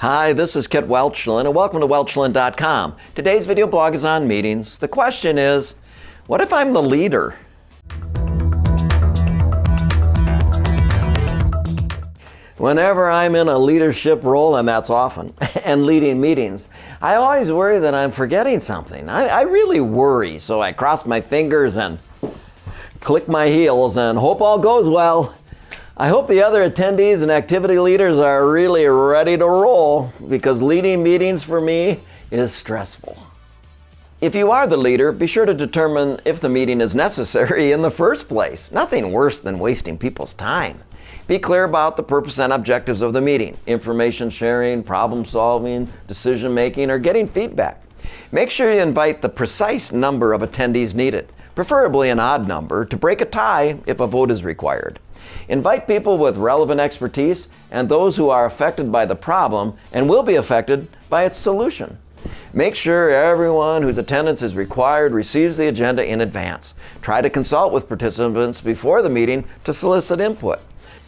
Hi, this is Kit Welchlin, and welcome to Welchlin.com. Today's video blog is on meetings. The question is, what if I'm the leader? Whenever I'm in a leadership role, and that's often, and leading meetings, I always worry that I'm forgetting something. I really worry, so I cross my fingers and click my heels and hope all goes well. I hope the other attendees and activity leaders are really ready to roll, because leading meetings for me is stressful. If you are the leader, be sure to determine if the meeting is necessary in the first place. Nothing worse than wasting people's time. Be clear about the purpose and objectives of the meeting: information sharing, problem solving, decision making, or getting feedback. Make sure you invite the precise number of attendees needed, preferably an odd number, to break a tie if a vote is required. Invite people with relevant expertise and those who are affected by the problem and will be affected by its solution. Make sure everyone whose attendance is required receives the agenda in advance. Try to consult with participants before the meeting to solicit input.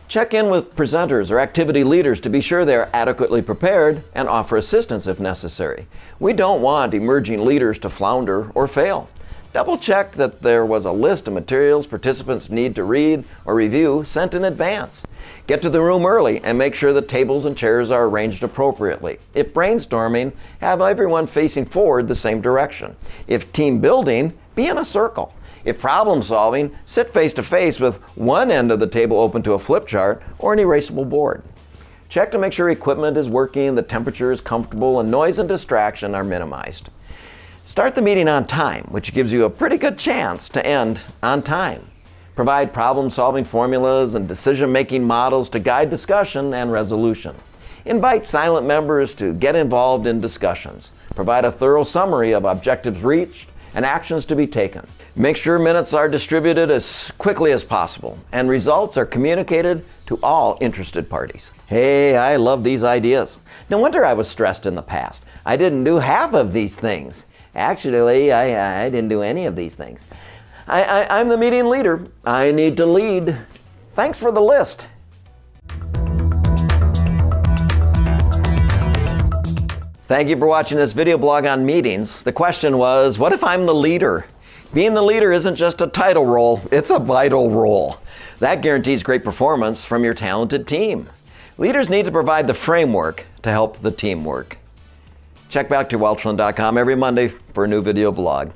Check in with presenters or activity leaders to be sure they are adequately prepared and offer assistance if necessary. We don't want emerging leaders to flounder or fail. Double check that there was a list of materials participants need to read or review sent in advance. Get to the room early and make sure the tables and chairs are arranged appropriately. If brainstorming, have everyone facing forward the same direction. If team building, be in a circle. If problem solving, sit face to face with one end of the table open to a flip chart or an erasable board. Check to make sure equipment is working, the temperature is comfortable, and noise and distraction are minimized. Start the meeting on time, which gives you a pretty good chance to end on time. Provide problem-solving formulas and decision-making models to guide discussion and resolution. Invite silent members to get involved in discussions. Provide a thorough summary of objectives reached and actions to be taken. Make sure minutes are distributed as quickly as possible and results are communicated to all interested parties. Hey, I love these ideas. No wonder I was stressed in the past. I didn't do half of these things. Actually, I didn't do any of these things. I'm the meeting leader. I need to lead. Thanks for the list. Thank you for watching this video blog on meetings. The question was, what if I'm the leader? Being the leader isn't just a title role, it's a vital role. That guarantees great performance from your talented team. Leaders need to provide the framework to help the team work. Check back to Welchlin.com every Monday for a new video blog.